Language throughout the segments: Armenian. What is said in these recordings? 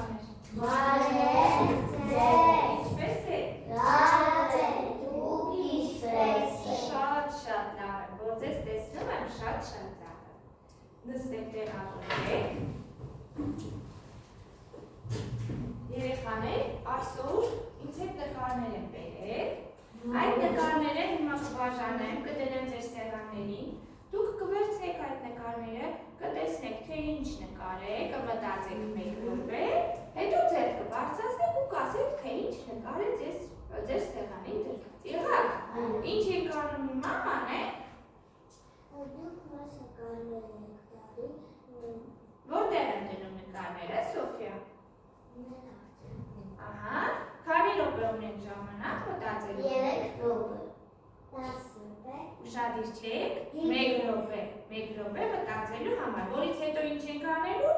երեխաներ։ Ինչպես է։ Շատ լավ է, որ ձեզ տեսնում եմ, շատ լավ է։ Նստեք տեղավորեք։ Երեխաներ, այսօր ինձ հետ նկարներ են բերել։ Այդ նկարները հիմա կբաժանեմ, կդնեմ ձեր սեղաններին։ Դուք կվերցնեք այդ նկարները, կտեսնեք, թե ինչ նկար է, կմտածեք մեկ րոպե, հետո ձեր կբարձրացնեք ու կասեք, թե ինչ նկար է ձեր սեղանին դրված։ Եղավ։ Ինչ եք անում հիմա անեք։ Որտեղ են դնում նկարները, Սոֆիա։ Ահա, քանի րոպե ունեն ժամանակ մտածելու։ 3 րոպե։ Ուշադիր չեք, 1 րոպե մտածելու համար, որից հետո ինչ ենք անելու։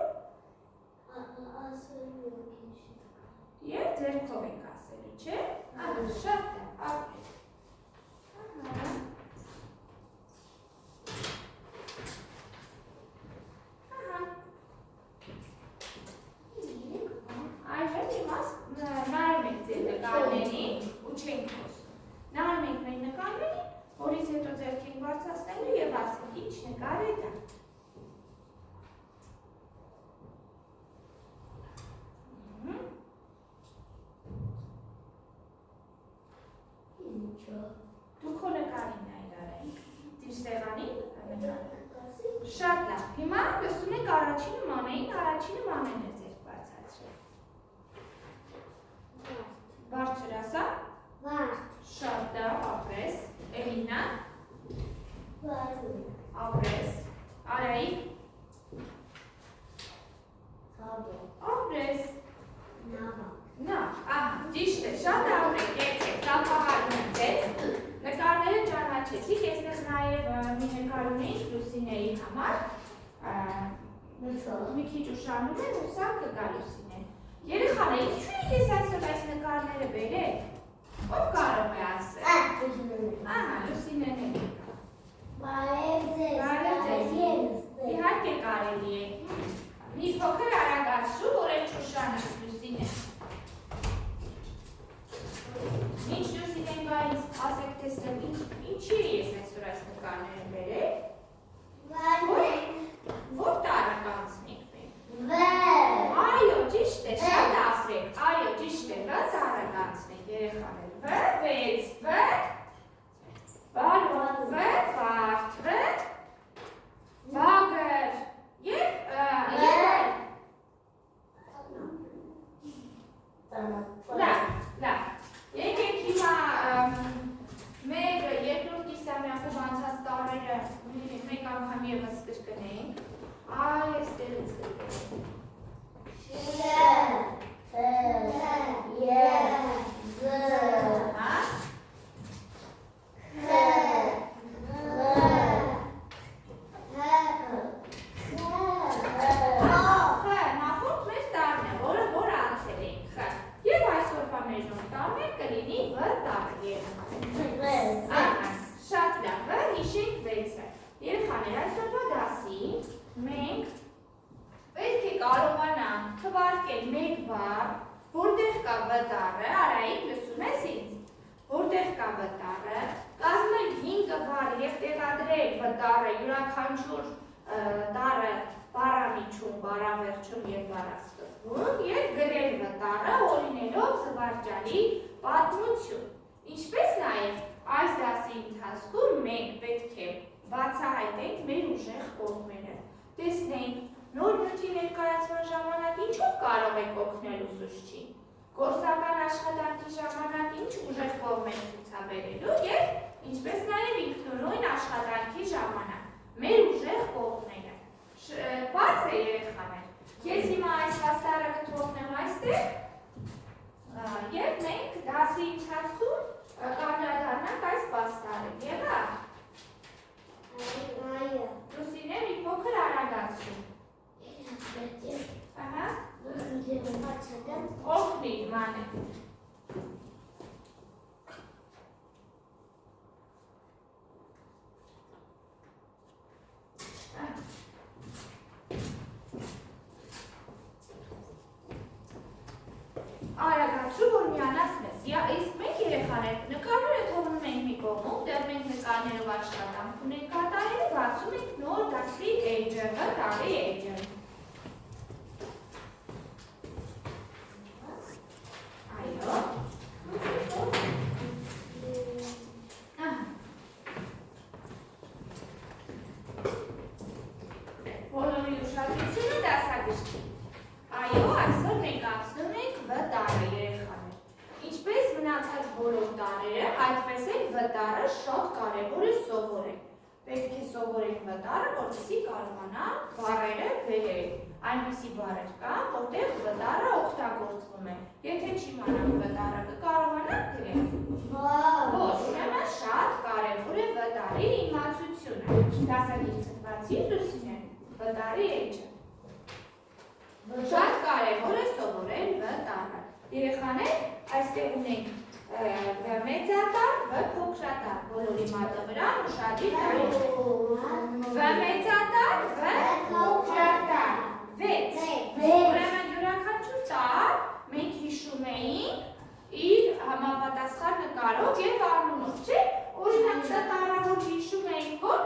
Եվ ձեռքով ենք ասելու, չէ՞։ Ահա, շատ լավ, ապրեք։ Այժմ իմաց նայում ենք ձեր նկարներին ու չենք խոսում։ Նայում ենք մեր նկարներին, որից հետո ձեռք ենք բարձրացնելու և ասենք ինչ նկար է դա։ Դու քո նկարին նայրարեք, դիր սեղանին նկարը։ Շատ լավ, հիմա լսում եք առաջինը մանեին, առաջինը մանեն է ձեր բարձացրել։ Բարձր ասա։ Շատ լավ, ապրես, Էլինա։ Ապրես, Արայիկ։ Ապրես։ Նա, ճիշտ է, շատ ապրեք, եկեք, ծափահարում եմ ձեզ, նկարները ճանաչեցիք, այստեղ նաև մի նկար ունեինք Լուսինեի համար, մի քիչ ուշանում են ու սա կգա Լուսինեն։ Երեխաներ, ինչու եք ես այսօր այս նկարները բերել։ Ով կարող է ասել։ Ահա, Լուսինեն է կգա։ Իհարկե կարելի է։ Մի փոքր արագացրու, որ էլ չուշանաս Լուսինեն։ Ինչ Լուսինեն գա ինձ ասեք տեսնեմ, ինչի ես այսօր այս նկարները բերել։ Որ տարը կանցնենք մենք։ Այո, ճիշտ է, շատ ասեք, այո, ճիշտ է, տարը կանցնենք երեխաներ, վեց, բարոն, վարդ, վագր և լավ, եկեք հիմա մեկը երկրորդ կիսամյակով անցած տարերը մեկ անգամ ևս կրկնենք, այստեղից կրկնենք։ Նախորդ մեր տարն է, որը անցել ենք, և այսօրվա մեր նոր տարը կլինի վ տարը։ Շատ լավ, հիշենք 6-ը։ Երեխաներ, այսօրվա դասին մենք պետք է կարողանանք թվարկել մեկ բառ, որտեղ կա վ տառը, Արայիկ, լսում ես ինձ, որտեղ կա վ տառը, կազմել 5 բառ և տեղադրել վ տառը յուրաքանչյուր տառը բառամիջում, բառավերջում և բառասկզբում և գրել վ տառը օրինելով զվարճալի պատմություն։ Ինչպես նաև այս դասի ընթացքում մենք պետք է բացահայտենք մեր ուժեղ կողմերը, տեսնենք նոր նյութի ներկայացման ժամանակ ինչով կարող եք օգնել ուսուցչին, գործական աշխատանքի ժամանակ ինչ ուժեղ կողմեր ցուցաբերելու և ինչպես նաև ինքնուրույն աշխատանքի ժամանակ մեր ուժեղ կողմերը։ Բաց է երեխաներ, ես հիմա այս հաստարը կթողնեմ այստեղ և մենք դասի ընթացքում կանդրադառնանք այս պաստառը։ Եղավ։ Լուսինե մի փոքր արագացրու։ Ահա։ Օգնի մանե։ որտեղ մենք նկարներով աշխատանք ունենք կատարել, բացում ենք նոր դասի էջը, վտարի էջը։ Այո։ Բոլորի ուշադրությունը դասագրքի։ Այո, այսօր մենք անցնում ենք վտարը երեխաներ։ Ինչպես մնացած բոլոր տարերը, այդպես էլ վտարը շատ կարևոր է սովորել։ Պետք է սովորենք վտարը, որպեսզի կարողանանք բառերը գրել։ Այնպիսի բառեր կան, որտեղ վտարը օգտագործվում է։ Եթե չիմանանք վտարը, կկարողանանք գրել։ Ոչ, ուրեմն շատ կարևոր է վտարի իմացությունը։ Դասագիրքը բացի Լուսինեն, վտարի էջը։ Շատ կարևոր է սովորել վտարը։ Երեխաներ, այստեղ ունենք մեծատար, փոքրատար, բոլորի մատը վրա ուշադիր դարեք։ Մեծատար, փոքրատար, 6։ Ուրեմն յուրաքանչյուր տար մենք հիշում էինք իր համապատասխան նկարով եւ անունով, չէ՞։ Օրինակ սա տարը որ հիշում էինք, որ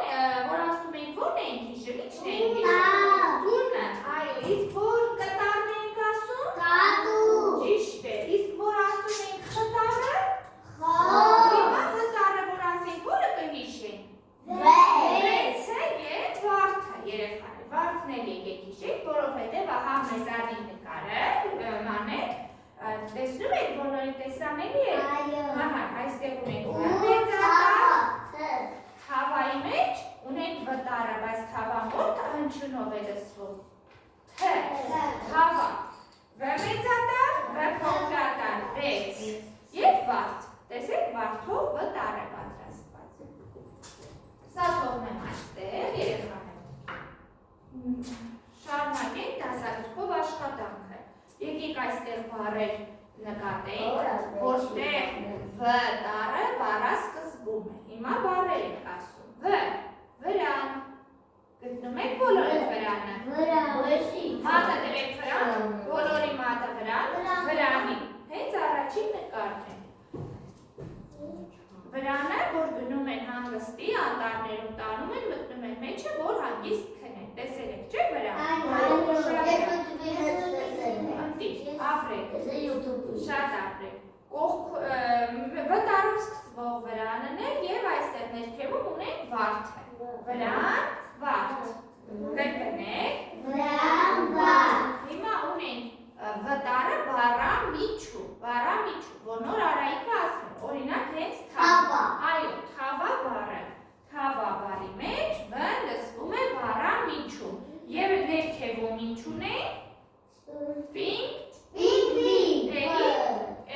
ասում էինք, որն էինք հիշում, ի՞նչն էինք հիշում։ Տունը, այո, իսկ որ կտարն էինք ասում։ Կատու։ Ճիշտ է, իսկ որ ասում էինք խտարը։ Հիմա վտարը որ ասենք, որը կհիշենք։ 6-ը եւ վարդը, երեխաներ, վարդն էլ եկեք հիշեք, որովհետեւ ահա մեզ ադին նկարը, մանեք, տեսնում եք բոլորի տեսանելի է։ Ահա, այստեղ ունենք մեծատար, թավայի մեջ ունենք վտարը, բայց թավան որ հնչյունով է լսվում։ Թավա, մեծատար, փոքրատար, 6 եւ վարդ։ Տեսեք, վարդով վտար է պատրաստված։ Սա թողնեմ այստեղ, երեխաներ։ Շարունակենք դասագրքով աշխատանքը։ Եկեք այստեղ բառեր նկատենք, որտեղ վտարը բառասկզբում է։ Հիմա բառեր ենք ասում։ Վրան։ Գտնում եք բոլորը վրանը։ Մատը դրեք վրան, բոլորի մատը վրան, վրանի։ Հենց առաջին նկարն է։ Վրանը, որ գնում են հանգստի, անտառներում տանում են, մտնում են մեջը, որ հանգիստ քնեն։ Տեսել եք, չէ՞ վրան։ Ապրեք, շատ ապրեք, վտարով սկսվող վրանն է և այստեղ ներքևում ունենք վարդը, վրան, վարդ, կրկնեք, վրան, վարդ, հիմա ունենք վտարը բարամիջու, որ նոր արայիկը ասում, օրինակ հենց թավա, այո, թավա բարը, թավա բարի մեջ վն լսվում է բարամիջու և ներքևում ինչ ունենք,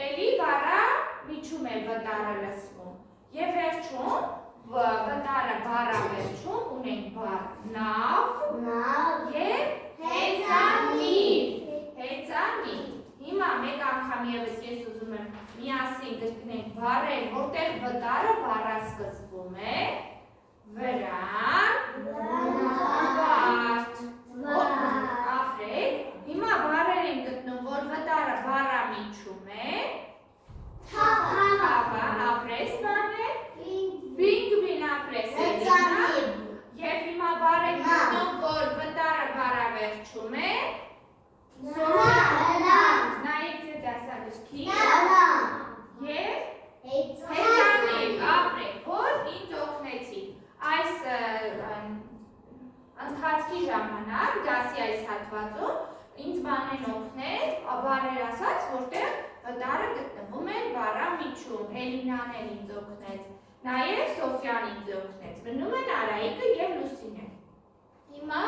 էլի բարա միջում է վտարը լսվում և վերջում վտարը բարա վերջում ունենք բար նավ և հեծանիվ հիմա մեկ անգամ ևս ես ուզում եմ միասին կրկնենք բարեր որտեղ վտարը բառասկզբում է վրան վարդ ապրեք հիմա բարեր են գտնում, որ վտարը բարամիջում է, թավա, ապրես բաներ, բինգվին ապրես է, և հիմա բար են գտնում, որ վտարը բարավերջում է, նայեք ձեր դասագրքի, և հեծանիվ, ապրեք, որ ինձ օգնեցիք, այս ընթացքի ժամանակ, դասի այս հատվածում, ինձ բան են օգնել, բառեր ասած, որտեղ վտարը գտնվում են բառամիջում, Էլինան էլ ինձ օգնեց, նաև Սոֆյան ինձ օգնեց, մնում են Արայիկը և Լուսինեն։ Հիմա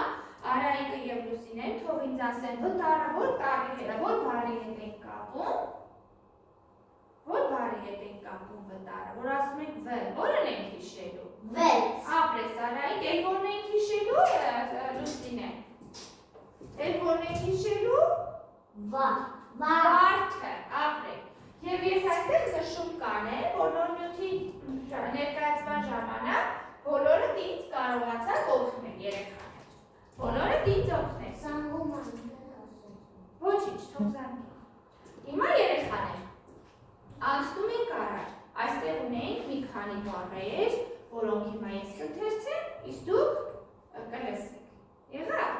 Արայիկը և Լուսինեն թող ինձ ասեն վտարը որ բառի հետ ենք կապում, վտարը, որ ասում ենք վ, որն ենք հիշելու։ Ապրես Արայիկ, էլ որն ենք հիշելու Լուսինեն։ Էլ որն ենք հիշելու։ Վարդը, ապրեք։ Եվ ես այստեղ նշում կանեմ, բոլոր նյութի ներկայացման ժամանակ բոլորը ինձ կարողացաք օգնել երեխաներ։ Բոլորը ինձ օգնել։ Ոչինչ, թող զանգի։ Հիմա երեխաներ, անցնում ենք առաջ։ Այստեղ ունենք մի քանի բառեր, որոնք հիմա ես կընթերցեմ, իսկ դուք կլսեք։ Եղավ։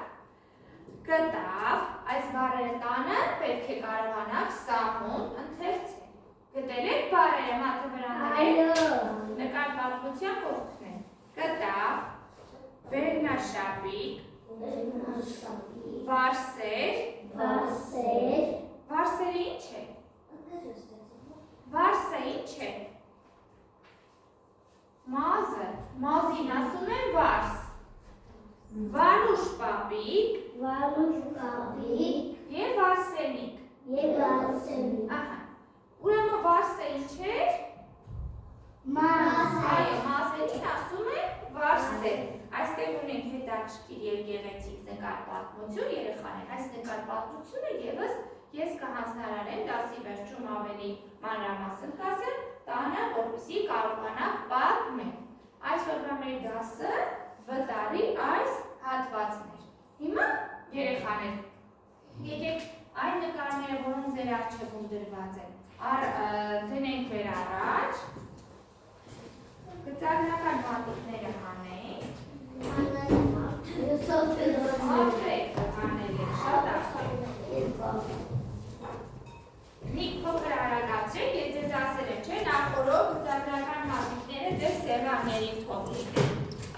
Գտավ, այս բառերը տանը պետք է կարողանաք սահուն ընթերցել։ Գտել եք բառերը մատը վրա նկար պատմության կողքն են։ Գտավ, վերնաշապիկ, վարսեր, վարսերը ինչ է։ Վարսը ինչ է։ Մազը, մազին ասում են վարս։ Վարուշ պապիկ և վարսենիկ։ Ահա, ուրեմն վարսը ինչ էր։ Մազերին ասում են վարսեր։ Այստեղ ունենք հետաքրքիր և գեղեցիկ նկարպատմություն երեխաներ։ Այս նկարպատմությունը ևս ես կհանձնարարեմ դասի վերջում ավելի մանրամասն կասեմ, տանը, որպեսզի կարողանաք պատմել։ Այսօրվա մեր դասը վտարի այս հատվածն էր։ Հիմա երեխաներ, եկեք այն նկարները, որոնք ձեր առջևում դրված են, դնենք մեր առաջ, գծագրական մատիտները հանենք, Նիկ փոքր արագացրեք, ես ձեզ ասել եմ, չէ, նախորդ գծագրական մատիտները ձեր սեղաններին թողնեք։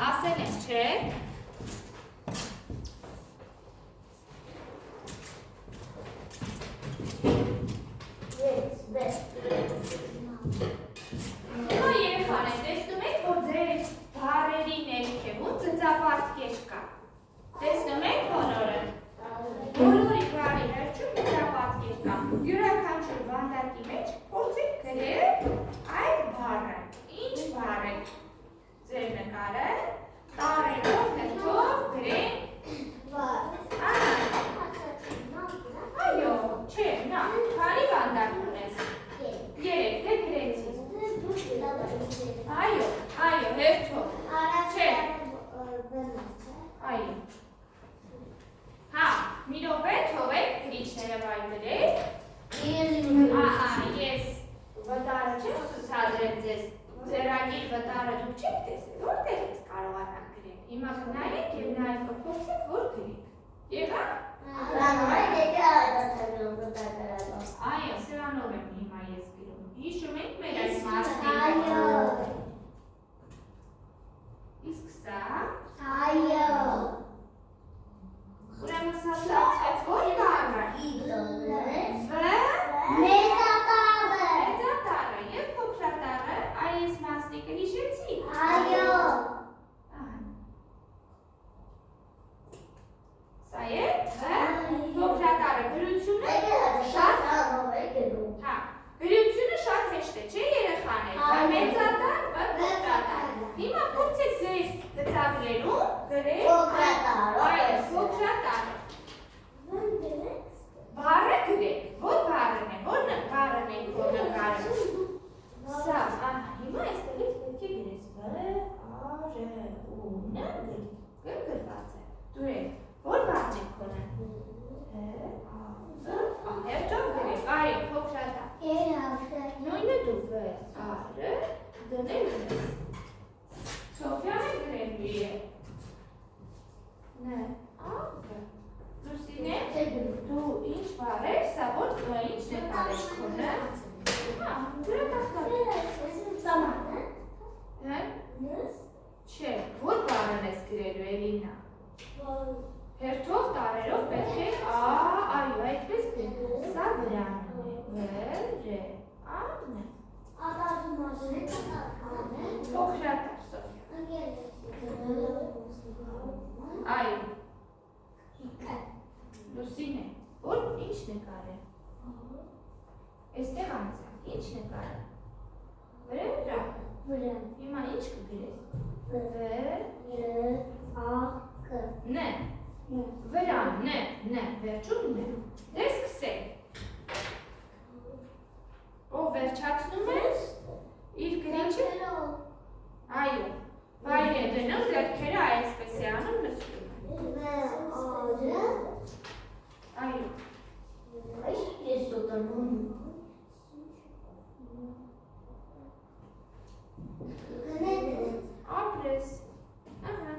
Ասել եմ, չէ։ Հիմա երեխաներ, տեսնում եք, որ ձեր բառերի ներքևում ծծապատկեր կա։ Տեսնում եք բոլորը։ Բոլորի բառի վերջում ծծապատկեր կա։ Յուրաքանչյուր վանդակի մեջ փորձեք գրել այդ բառը։ Ինչ բառ է։ Ձեր նկարը տարերով հերթով գրենք այո, չէ, նա, քանի վանդակ ունես։ 3, թե գրեցի։ Այո, հերթով։ Չէ։ Այո։ Հա, մի րոպե թողեք գրիչները վայրդրեք։ Ես վտարը չեմ ցուցադրել ձեզ։ Ձեռագիր վտարը դուք չեք տեսել, որտեղից կարողանաք գրել։ Հիմա նայեք եւ նաեւ կփորձեք, որ գրեք։ Եղավ։ Այո, սրանով եմ հիմա ես գրում։ Հիշում եք մեր այս մասնիկը։ Իսկ սա։ Ուրեմն սա ստացվեց որ բառը։ Մեծատառը եւ փոքրատառը, այս մասնիկը հիշեցի։ Սա է փոքրատառը գրությունը շատ հեշտ է, չէ երեխաներ։ Մեծատառ, փոքրատառ։ Հիմա փորձեք ձեր գծագրերում գրել փոքրատառը։ Բառը գրեք, որ բառն է, որ բառն է, որ նկարը։ Սա, հիմա այստեղից պետք է գրես գրգրված է։ Դուրեք, որ բառ եք կոնը։ Հերթով գրեք, այո, փոքրատառ։ Նույնը դու բառը դնել ես։ Սոֆյան է գրելու է։ Նե, Լուսինե, դու ինչ բառ ես, սա որ ինչ նկար ես կոնը։ Չէ, որ բառն ես գրելու Էլինա։ Հերթով տարերով պետք է այո, այդպես գրել։ Սա վրանն է, վրանն է։ Փոքրատառ, Սոֆիա։ Այո։ Լուսինե, որ ինչ նկար է։ Այստեղ անցանք, ինչ նկար է։ Վրան։ Հիմա ինչ կգրես։ Նե։ Վրան, նե, վերջում նե։ Դե սկսենք։ Ով վերջացնում ես, իր գրիչը։ Այո, վայր է դնում, ձեռքերը այսպես է անում, նստում է։ Այո։ Ապրես։ Ահա։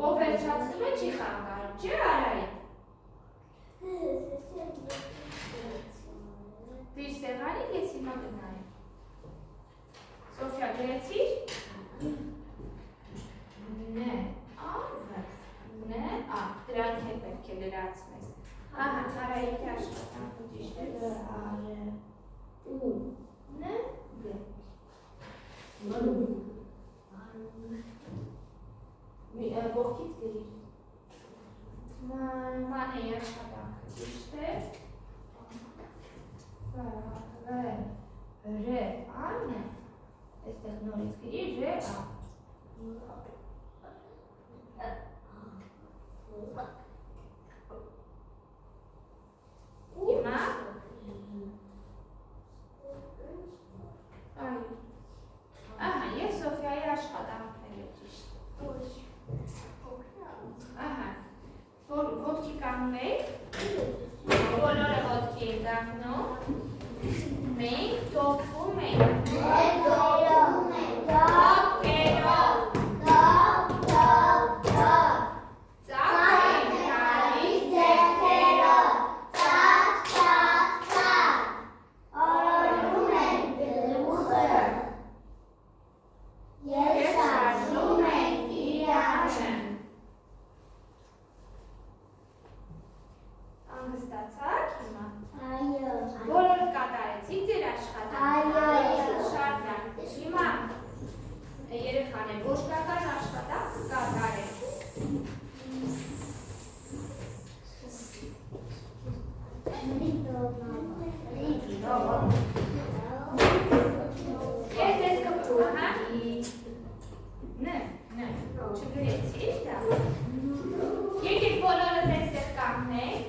Ով վերջացնում է չի խանգարում, չէ Արայիկ։ Դիր սեղանի ես հիմա գնայեմ։ Սոֆիա գրեցիր։ Ն, ավ, ն, ա, դրանք է պետք է լրացնես։ Ահա, Արայիկի աշխատանքը ճիշտ է, լ, ար, ու, ն, գ։ Ողքից գրիր։ Մանեի աշխատանքը ճիշտ է։ Ռ, ան, այստեղ նորից գրիր, ռ, ա։ Հիմա։ Ահա, և Սոֆիայի աշխատանքն է ճիշտ։ Ահա, ոտքի կանգնեք, բոլորը ոտքի են կանգնում, մենք թոքվում ենք, թոքերով, ծակ ենք տալիս ձեռքերով, օրորում ենք գլուխը, և շարժում ենք իրանը։ Անգստացաք հիմա։ Այո։ Բոլորը կատարեցիք ձեր աշխատանքը։ Այո։ Շարժան։ Հիմա երեխաներ ոչնական աշխատանք կատարեք։ Ես ես կպրում, ահա։ Ն, չգրեցիր դա։ Եկեք բոլորը տեսեք կանգնեք։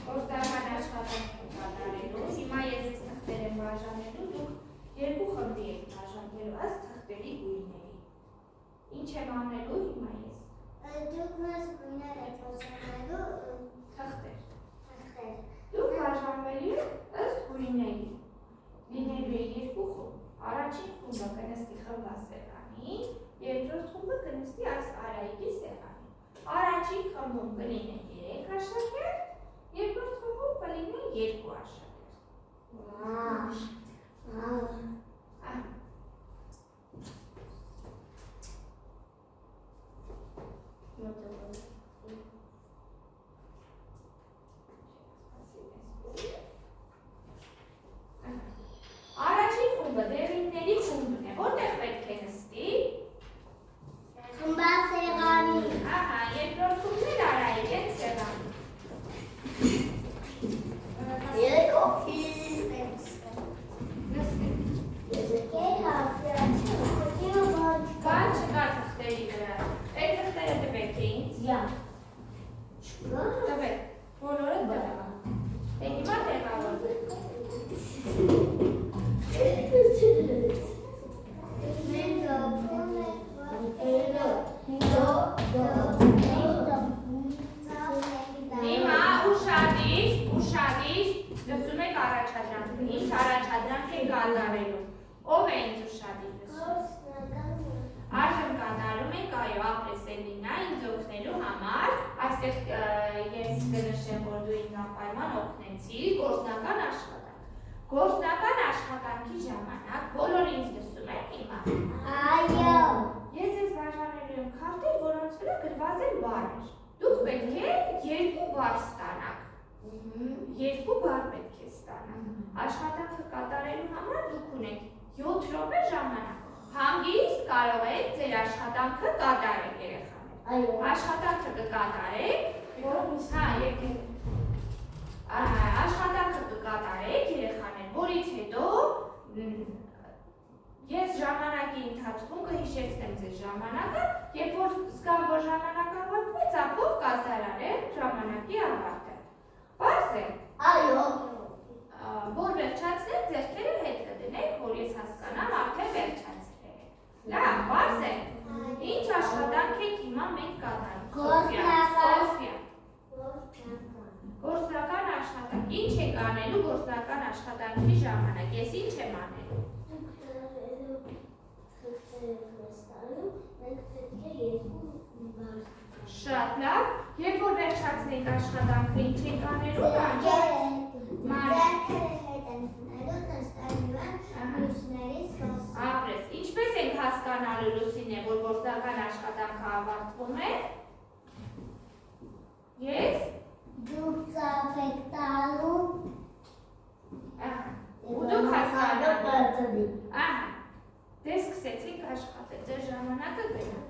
Գործնական աշխատանք եք կատարելու, հիմա ես ես թղթեր եմ բաժանելու, դուք երկու խմբի եք բաժանելու ըստ թղթերի գույների։ Ինչ եմ անելու հիմա ես։ Դուք մեզ գույներ եք բաժանելու Թղթեր։ թղթեր։ Դուք բաժանվելու եք ըստ գույների։ Լինելու է երկու խումբ։ Առաջին խումբը կնստի խմբված սեղանին, երկրորդ խումբը կնստի այս Արայիկի սեղանին։ Առաջին խմբում կլինեն 3 աշակերտ, երկրորդ խմբում կլինեն 2 աշակերտ։ Առաջին խումբը դեղինների խումբն է, որտեղ պետք է նստի։ Խմբած սեղանի։ Ահա, երկրորդ խումբն էլ Արայիկ են սեղանի։ Երկոքի։ Նստեք։ Բան չկա թղթերի վրա։ Այդ թղթերը տվեք ինձ։ Տվեք, բոլորը տվեք։ Հիմա տեղավորվեք։ Հիմա ուշադիր, լսում եք առաջադրանքը, ինչ առաջադրանք եք կատարելու, ով է ինձ ուշադիր լսում։ Այժմ կատարում ենք, այո, ապրես Էլինա, ինձ օգնելու համար, այստեղ ես կնշեմ, որ դու ինձ անպայման օգնեցի, գործնական աշխատանք։ Գործնական աշխատանքի ժամանակ բոլորը ինձ լսում եք հիմա։ Այո։ Ես ես բաժանելու եմ քարտեր, որոնց վրա գրված են բառեր։ Դուք պետք է 2 բառ ստանաք։ 2 բառ պետք է ստանաք։ Աշխատանքը կատարելու համար դուք ունեք 7 րոպե ժամանակ։ Հանգիստ կարող եք ձեր աշխատանքը կատարեք երեխաներ։ Այո։ Աշխատանքը կկատարեք, հա, եկեք։ Աշխատանքը կկատարեք երեխաներ, որից հետո ես ժամանակի ընթացքում կհիշեցնեմ ձեր ժամանակը, երբ որ զգամ, որ ժամանակ ավարտվեց, ապով կազդարարել ժամանակի ավարտը։ Պարզ է։ Այո։ Որ վերջացնեք, ձեռքերը հետ կդնեք, որ ես հասկանամ արդեն վերջացրել եք։ Լավ, պարզ է։ Ինչ աշխատանք եք հիմա մենք կատարում։ Սոֆիա, գործնական աշխատանքի ժամանակ։ Ես ինչ եմ անելու։ Շատ լավ։ Երբ որ վերջացնենք աշխատանքը, ինչ ենք անելու։ Ապրես, ինչպես ենք հասկանալու Լուսինե, որ գործնական աշխատանքը ավարտվում է։ Ես։ Դուք ծափ եք տալու։ Ու դուք հասկանալու։ Ահա, դե սկսեցինք աշխատել, ձեր ժամանակը գնաց։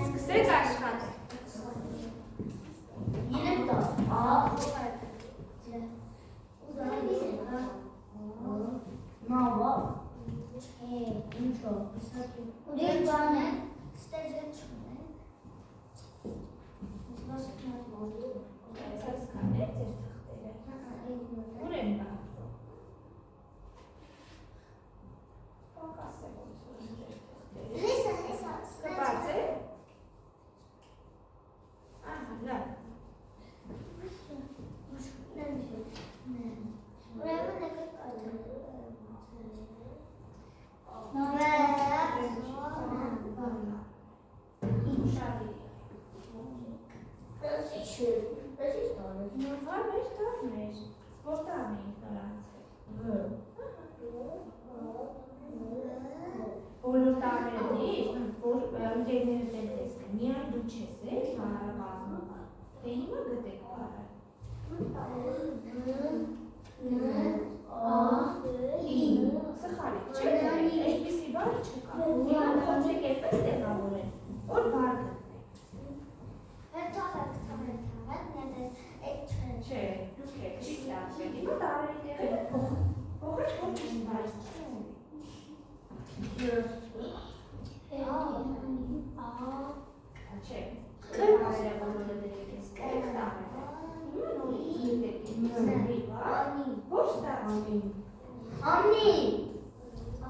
Սկսեք աշխատել։ Ուր են բա։ Կպած է։ Ահա, լավ։ Բոլոր տարիներին, որ ընկերներս են տեսնում, միայն դու չես բառը բազմում, դե հիմա գտեք բառը։ Սխալի, չեք գրել, այսպիսի բառ չկա։ Հիմա փորձեք այդպես տեղավորել, որ բառ գտնեք։ Չէ, դուք եք, չի ստացվել, հիմա տարերի տեղերը փոխեք, որ ճիշտ բառ Չէ, բարերը բոլորը դերեք ես կեք տարերը։ Հիմա նորից դեք ոչ ստացվի։ Ամնի։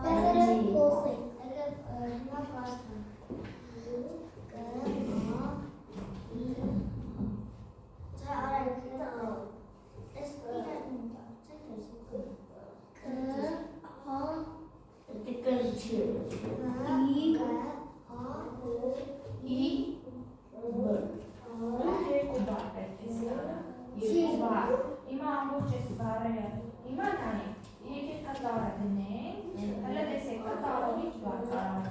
Բեղերը փոխի։ Հիմա փաստան։ Հիմա ամբողջ ես բառերը, հիմա տանի, եկեք կատարը դնենք, հլը տեսեք կատարողից բար կարանք։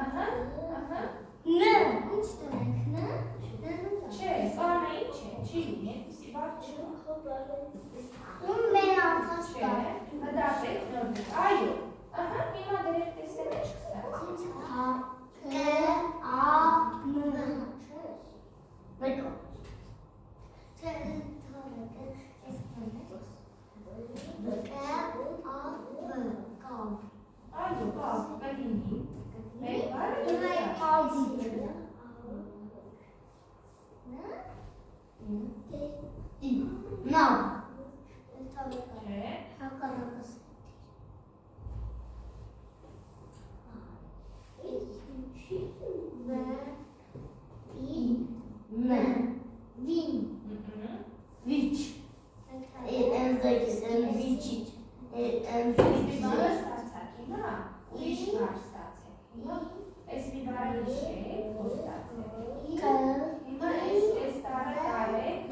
Ահա։ Ն, ինչ տնենք, ն։ Չէ, բանը ինչ է, չի լինի, այդպիսի բար չի։ Ում մեր անցած Չէ, հդատեք նորմիկ, այո, ահա, հիմա դրեք տեսեք ինչ կստաց։ Կ, Ա, Մ։ Մեկո։ Չէ, Այո, բավ, կլինի։ Մեկ բառը Նավ։ Չէ։ Հակառակս։ Վին։ Վիչ։ Այսպի բառը ստացակ, հիմա ուրիշ բառ ստացեք։ Հիմա այսպի բառը հիշեք, որ ստացեք։ Հիմա այս տարը տարեք,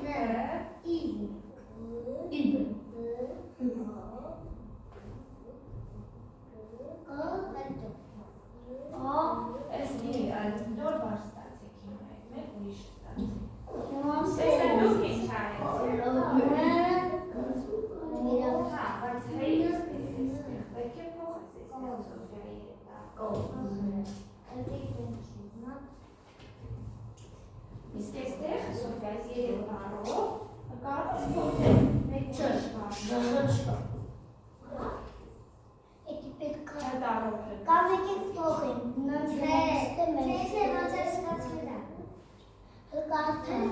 այսպի նոր բառ ստացեք հիմա, մեկ ուրիշ ստացեք։ Տեսա դուք ինչ արեցիք։ Հա, բայց հեյս պետք է փոխես այս Սոֆիայի Իսկ այստեղ Սոֆիայից երեք բառով կարող ես փոխել մեկ ուրիշ բառ։ Կամ եկեք փոխենք, չէ, ոնցեր ստացվել է։ Հկարդեն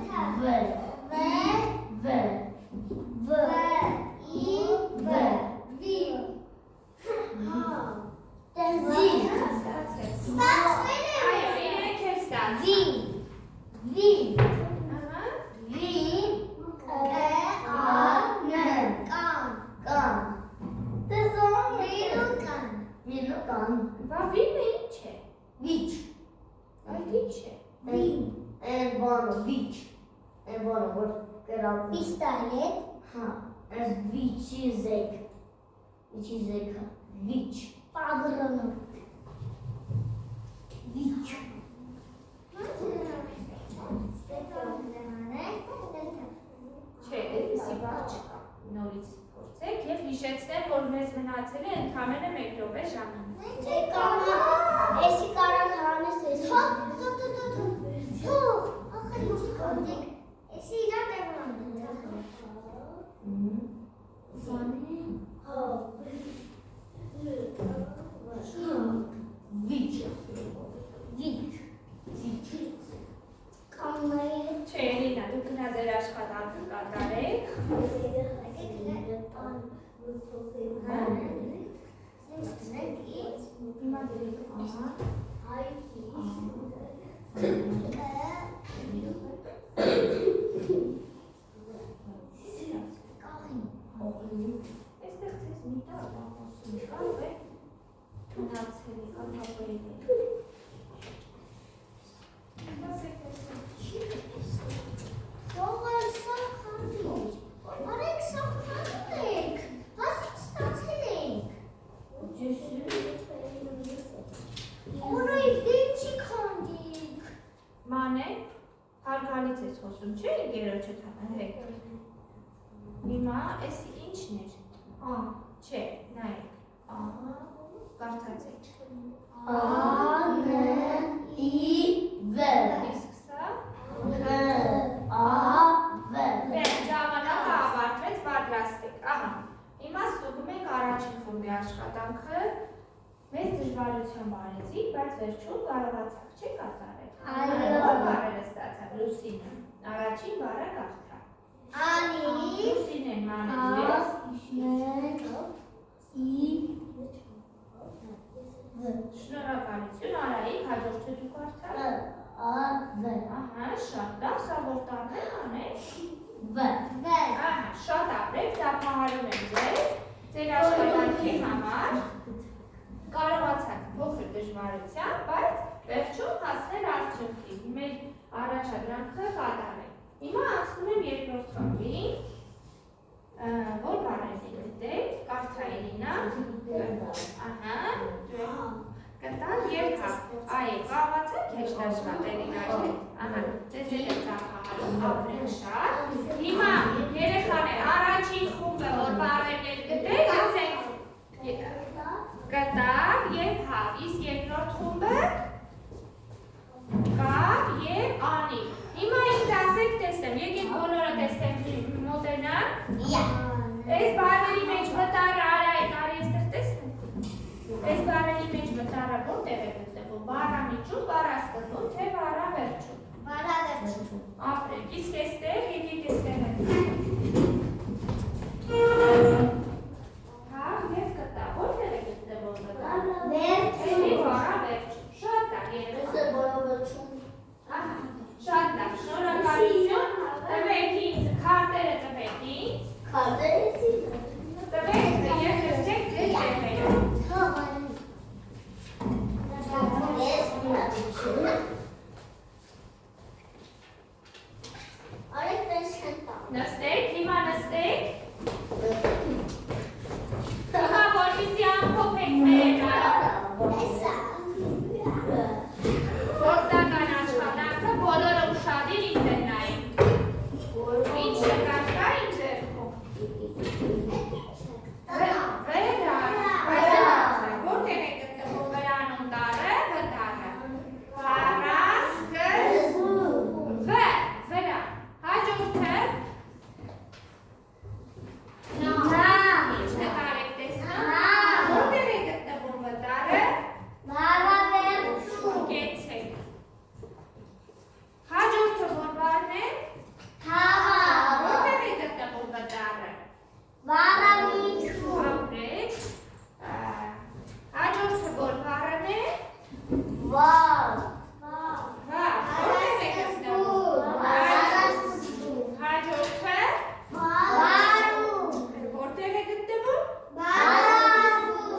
Վիչ։ Այդ ի՞նչ է։ Վին։ Են բանը վիչ։ Են բանը որ կրավ։ Պիստոլետ։ Հա, այս վիչի զեկ։ Վիչի զեկը։ Վիչ։ Պագրոնով։ Վիչ։ Չէ, այդպիսի բառ չկա։ Նորից փորձեք եւ հիշեցնեք, որ մեզ մնացել է ընդամենը 1 րոպե ժամանակ։ Չէ կամ էսի կարող հանես էս։ Թող, ախր ինչ կոնդիկ։ Էսի իրար դեպան։ Սանի։ Հա։ Վիչ։ Վիչ։ Վիչ։ Կամ նայել։ Չէ, Էլինա, դուք գնա ձեր աշխատանքը կատարեք։ Հիմա դրեք ահա։ Այստեղ ձեզ մի տակ ասում կարող է մնացել կամ հավելել։ Մանե, հարգալից ես խոսում, չէ՞ երգերոջը հետ։ Հիմա էսի ի՞նչն էր։ Չէ, նայեք։ Կարդացեք։ Իսկ սա ժամանակը ավարտվեց, պատրաստեք։ Ահա։ Հիմա ստուգում ենք առաջին խմբի աշխատանքը։ Մեծ դժվարությամբ արեցիք, բայց վերջում կարողացաք, չէ՞ կատարել։ Այո։ Բառերը ստացավ Լուսինը։ Առաջին բառը կարդա։ Լուսինեն մանես։ Շնորհակալություն, Արայիկ, հաջորդը դու կարդա։ Ահա, շատ լավ, սա որ տառն անեք։ Ահա, շատ ապրեք, ծափահարում եմ ձեզ, ձեր աշխատանքի համար կարողացաք փոքր դժվարությամբ, բայց վերջում հասնել արդյունքի, մեր առաջադրանքը կատարել։ Հիմա անցնում եմ երկրորդ խմբին, որ բառերն գտեք, կարդա Էլինա, ահա, կտան և հա, այ կարողացեք հեշտաշատ Էլինայի հետ, ահա, ձեզ էլ է ծափահարում, ապրեք շատ, հիմա երեխաներ առաջին խումբը, որ բառերն գտեք, ասենք կտավ և հավ, իսկ երկրորդ խումբը կավ և անի։ Հիմա ինձ ասեք տեսնեմ, եկեք բոլորը տեսնեմ մոտենան։ Այս բառերի մեջ վտարը Արայիկ, արի էստեղ տեսնեմ։ Այս բառերի մեջ վտարը որտեղ է գտնվում, բառամիջում, բառասկզբում, թե բառավերջում։ Ապրեք, իսկ էստեղ, եկեք էստեղ են։ Հավ և կտա, որտեղ է գտնվում վտարը։ Էլի բառավերջում, շատ լավ, ահա, շատ լավ, շնորհակալություն, տվեք ինձ, քարտերը տվեք ինձ, տվեք և տեսեք ձեր տեղերում։ Նստեք, հիմա նստեք, հիմա որպեսզի ամփոփեք մեր գործնական աշխատանքը, բոլորը ուշադիր ինձ են նայում։ Ինչ կկարդա իմ ձեռքում։ Որտեղ է գտնվում վրանում տառը, վտարը։ Առասկզբը, վրա։ Հաջորդը։ Ինչ նկար եք տեսնում։ Որտեղ է գտնվում վտարը։ Կեցեք։ Հաջորդը որ բառն է։ Որտեղ է գտնվում վտարը։ Ապրեք։ Հաջորդը որ բառն է։ Որտեղ է գտնվում։ Հաջորդը որտեղ է գտնվում։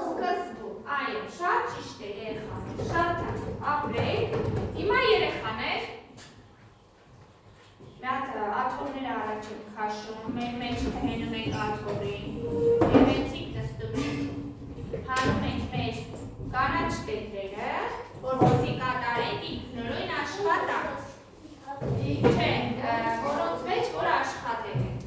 Սկզբում։ Այո, շատ ճիշտ է երեխաներ, շատ լավ։ ունենում ենք աթոռին, գեղեցիկ նստում ենք, հանում ենք մեր կանաչ տետրերը, որպեսզի կատարենք ինքնուրույն աշխատանք։ Չէ, որոնց մեջ որ աշխատել ենք։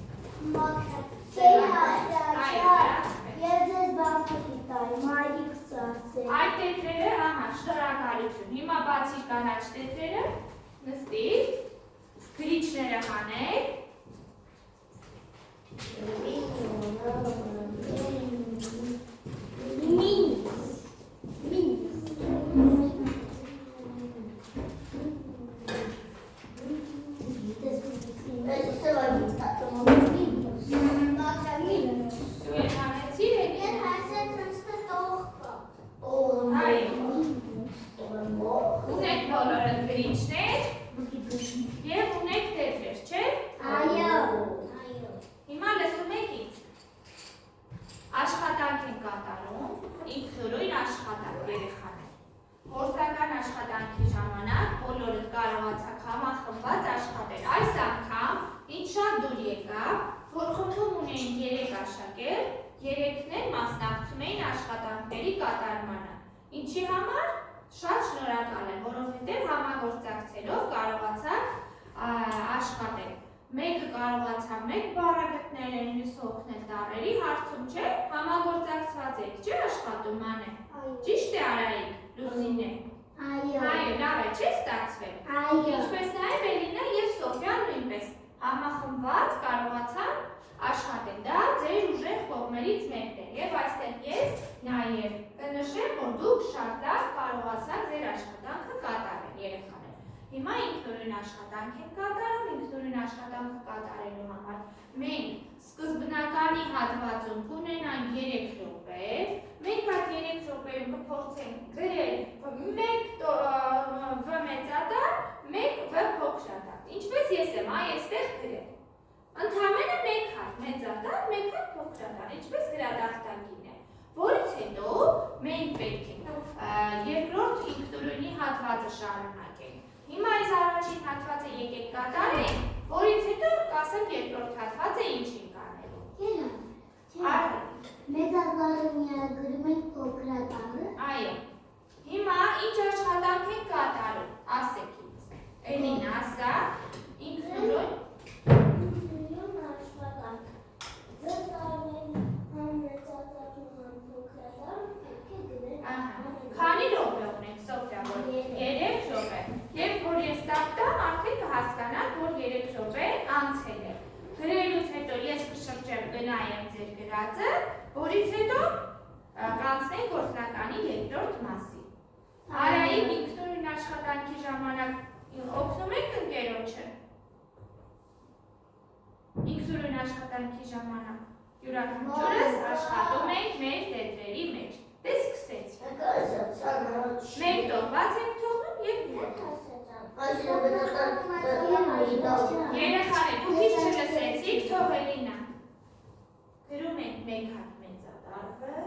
Այդ տետրերը, շնորհակալություն։ Հիմա բացի կանաչ տետրերը, նստիր, գրիչները հանեք։ Ունեք բոլորը գրիչներ և ունեք տետրեր, չէ՞։ Հիմա լսում եք ինձ։ Աշխատանք են կատարում, ինքնուրույն աշխատանք երեխաներ։ Գործական աշխատանքի ժամանակ բոլորդ կարողացաք համախմբված աշխատել։ Այս անգամ ինձ շատ դուր եկավ, որ խնդրում ունեին 3 աշակերտ, 3-ն էլ մասնակցում էին աշխատանքների կատարմանը։ Ինչի համար? Շատ շնորհակալ եմ, որովհետև համագործակցելով կարողացաք աշխատել։ Մեկը կարողացավ 1 բառ գտնել, մյուսը օգնել տառերի հարցում, չէ՞, համագործակցված եք, չէ՞ աշխատում Անե։ Ճիշտ է Արայիկ, Լուսինե։ Այո, լավ է, չէ՞ ստացվել։ Ինչպես նաև Էլինա և Սոֆյան նույնպես համախմբված կարողացան աշխատել։ Դա ձեր ուժեղ կողմերից մեկն է և այստեղ ես նաև կնշեմ, որ դուք շատ լավ կարողացաք ձեր աշխատանքը կատարել երեխաներ։ Հիմա ինքնուրույն աշխատանք ենք կատարում, ինքնուրույն աշխատանքը կատարելու համար մենք սկզբնականի հատվածում կունենանք 3 րոպե, մենք այդ 3 րոպեում կփորձենք գրել 1 վ մեծատար, 1 վ փոքրատար։ Ինչպես ես եմ այստեղ գրել։ Ընդհանրապես 1 հատ մեծատար, 1 հատ փոքրատար, ինչպես գրադախտակին է, որից հետո մենք պետք է երկրորդ ինքնուրույնի հատվածը շարունակենք։ Հիմա այս առաջին հատվածը եկեք կատարենք, որից հետո կասեմ երկրորդ հատվածը ինչ ենք անելու։ Մեծատարը միագրում ենք փոքրատարը։ Այո։ Հիմա ինչ աշխատանք ենք կատարում, ասեք ինձ։ Էլինա, ասա, ինքնուրույն Քանի րոպե ունենք Սոֆիա, որ 3 րոպե։ Երբ որ ես տապտամ, արդեն կհասկանաք, որ 3 րոպե անցել է։ Գրելուց հետո ես կշրջեմ գնայեմ ձեր գրածը, որից հետո կանցնենք գործնականի երկրորդ մասին։ Արայիկ ինքնուրույն աշխատանքի ժամանակ օգնում եք ընկերոջը։ Ինքնուրույն աշխատանքի ժամանակ յուրաքանչյուրս աշխատում ենք մեր տետրերի մեջ։ Դե սկսեցինք։ Մեկ տողված ենք թողնում և երեխաներ, դուք ինչ չլսեցիք, թող Էլինա։ Գրում ենք 1 հատ մեծատարը,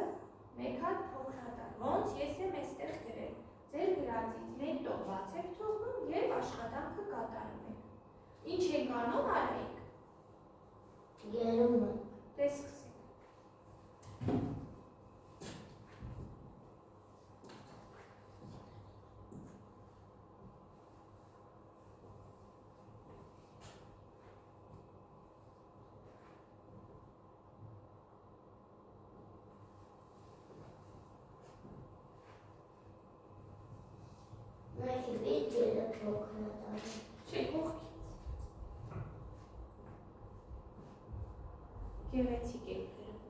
1 հատ փոքրատար։ Ոնց ես եմ այստեղ գրել։ Ձեր գրածից 1 տողված եք թողնում և աշխատանքը կատարում եք։ Ինչ ենք անում Արայիկ։ Երում ենք։ Դե սկսենք։ Չէ, կողքից։ Գեղեցիկ եք գրում։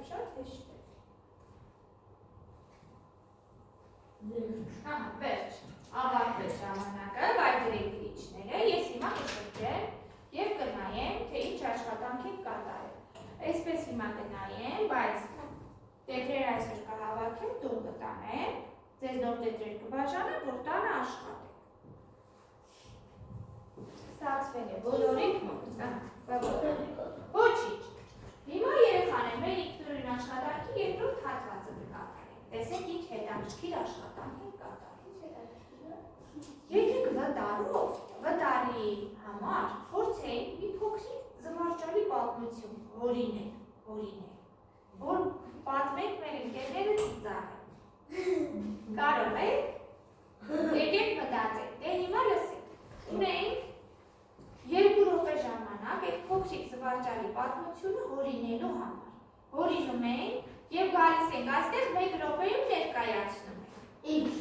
Շատ հեշտ է։ Ահա, վերջ։ Ավարտվեց ժամանակը, վայրդրեք գրիչները, ես հիմա կշրջեմ և կնայեմ, թե ինչ աշխատանք եք կատարել։ Այսպես հիմա կնայեմ, բայց տետրեր այսօր կհավաքեմ, տուն կտանեմ, ձեզ նոր տետրեր կբաժանեմ, որ տանը աշխատեք։ Ստացվել է բոլորիդ մոտ, ոչինչ։ Հիմա երեխաներ մեր ինքնուրույն աշխատանքի երկրորդ հատվածը կկատարենք։ Տեսեք ինչ հետաքրքիր աշխատանք ենք կատարում։ Եկեք վտարի համար փորձենք մի փոքրիկ զվարճալի պատմություն հորինել, որ պատմենք մեր ընկերները ծիծաղեն։ Կարող եք, եկեք մտածեք, դե հիմա լսեք։ Ունենք 2 րոպե ժամանակ այդ փոքրիկ զվարճալի պատմությունը հորինելու համար։ Հորինում ենք և գալիս ենք այստեղ 1 րոպեում ներկայացնում ենք։ Ինչ։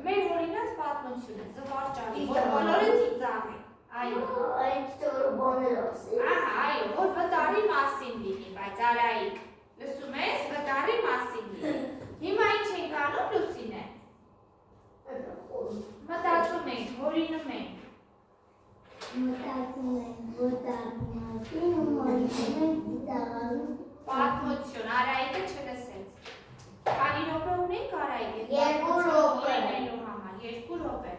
Մեր հորինած պատմությունը զվարճալի, որ բոլորը ծիծաղեն։ Այո։ Այդ տորը բաներ ասի։ Ահա, այո, որ վտարի մասին լինի, բայց Արայիկ, լսում ես, վտարի մասին լինի։ Հիմա ինչ ենք անում, Լուսինե։ Մտածում ենք, հորինում ենք։ Պատմություն, Արայիկը չլսեց։ Քանի րոպե ունենք Արայիկ։ 2 րոպե։ 2 րոպե։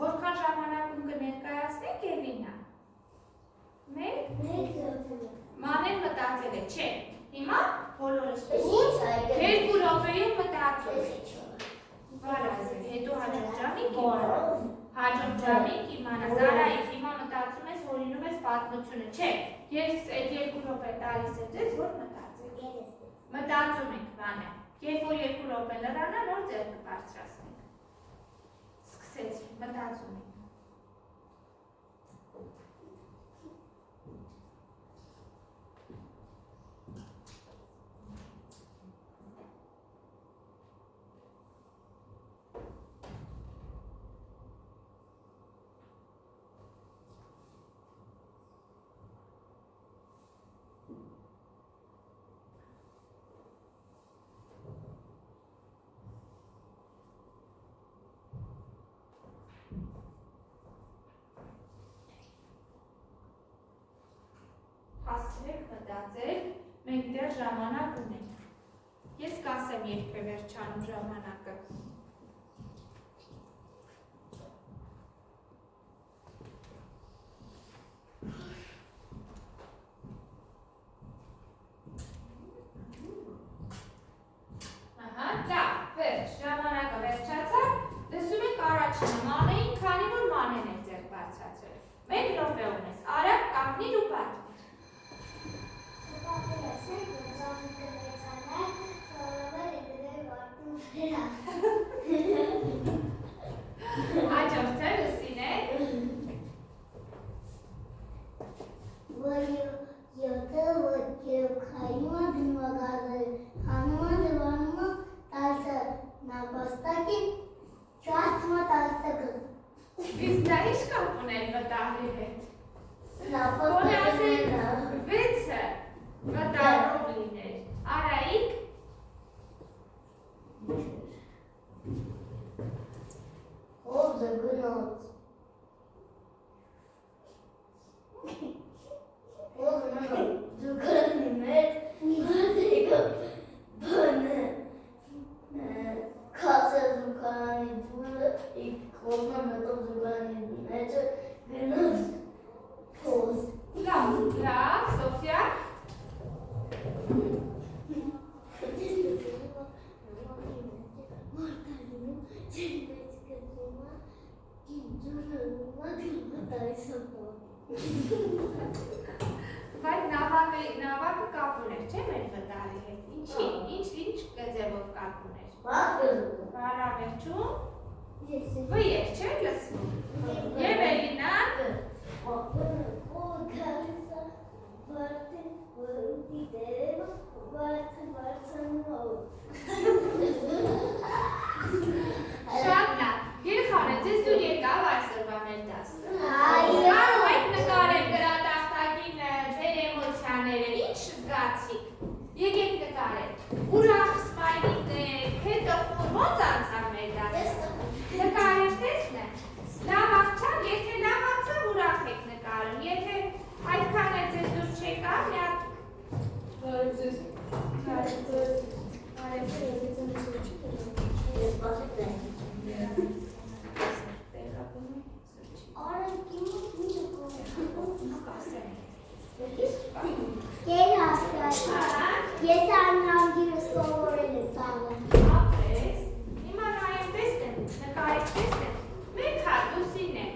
Որքան ժամանակում կներկայացնենք Էլինա։ 1 Մանեն մտածել է, չէ։ Հիմա բոլորս 2 րոպեում մտածում ենք։ Վարազել, հետո հաջորդ ժամին իմանաս, Արայիկ, հիմա մտածում ես, հորինում ես պատմությունը, չէ, ես այդ 2 րոպե տալիս եմ ձեզ, որ մտածեք։ Մտածում ենք, բանը, երբ որ 2 րոպե լրանա, նոր ձեր կբարձրացնենք։ Սկսեցինք, մտածում ենք։ Հասցրեք մտածել, մենք դեռ ժամանակ ունենք։ Ես կասեմ երբ է վերջանում ժամանակը։ Ահա, լավ, վերջ, ժամանակը վերջացավ, լսում եք առաջինը Մանեին, քանի որ Մանեն է ձեռք բարձրացրել։ 1 րոպե ունես, արագ կանգնիր ու պատմիր։ Հաջորդը Լուսինե։ Որ յոթը որ քայլում է դիմագազը, հանում է դվանում է տալսը նապաստակի, չացում է տալսը գыз։ Իսկ դա ինչ կապ ուներ վտարի հետ։ Նապաստակի 6-ը վտարով լիներ։ Արայիկ։ Հովզը գնոց։ Հովզը մենը ձուկանի մեջ, մատիկը բանը, կասը ձուկանի ձուլը, իք կողմը մետով ձուկանի մեջը գնոց փոզ։ Լավ, Սոֆիա։ Բայց նավակը կապ ուներ, չէ՞ մեր վտարի հետ։ Ինչի՞, ինչ ձևով կապ ուներ։ Բարավերջում V էր, չէ՞ լսվում։ Եվ Էլինան շատ լավ։ Երեխաներ, ձեզ դուր եկավ այսօրվա մեր դասը։ Կարող եք նկարել գրատախտակին ձեր էմոցիաները, ինչ զգացիք։ Եկեք նկարել։ Ուրախ սմայլիկներ, հետո ոնց անցավ մեր դասը։ Նկարել տեսնեմ։ Լավ աղջակ, եթե լավ անցավ, ուրախ եք նկարում։ Եթե այդքան էլ ձեզ դուր չեկավ, մի հատ Ես անհանգիրը սովորել եմ տանը։ ապրես, հիմա նայեմ տեսնեմ, նկարեք տեսնեմ, մեկ հատ ուսին է։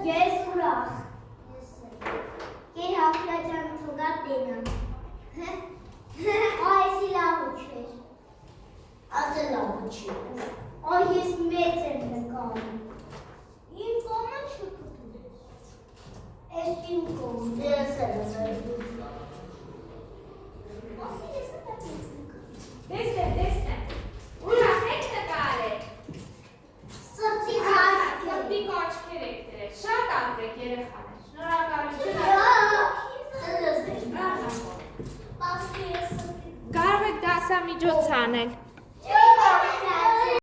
Ես ուրախ։ Կեր հապրաջան թողա տենամ։ Այսի լավը չէր։ Ասը լավը չի։ Այ ես մեծ եմ նկարում։ Իմ կողմը չկտուր։ Ես իմ կողմը։ Ես եմ Ասի ես եմ նկարում։ Տեսնեմ, ուրախ եք նկարել։ Սրտի Սրտի կոչքեր եք դրել, շատ ապրեք երեխաներ, շնորհակալություն։ Կարող եք դասամիջոց անել։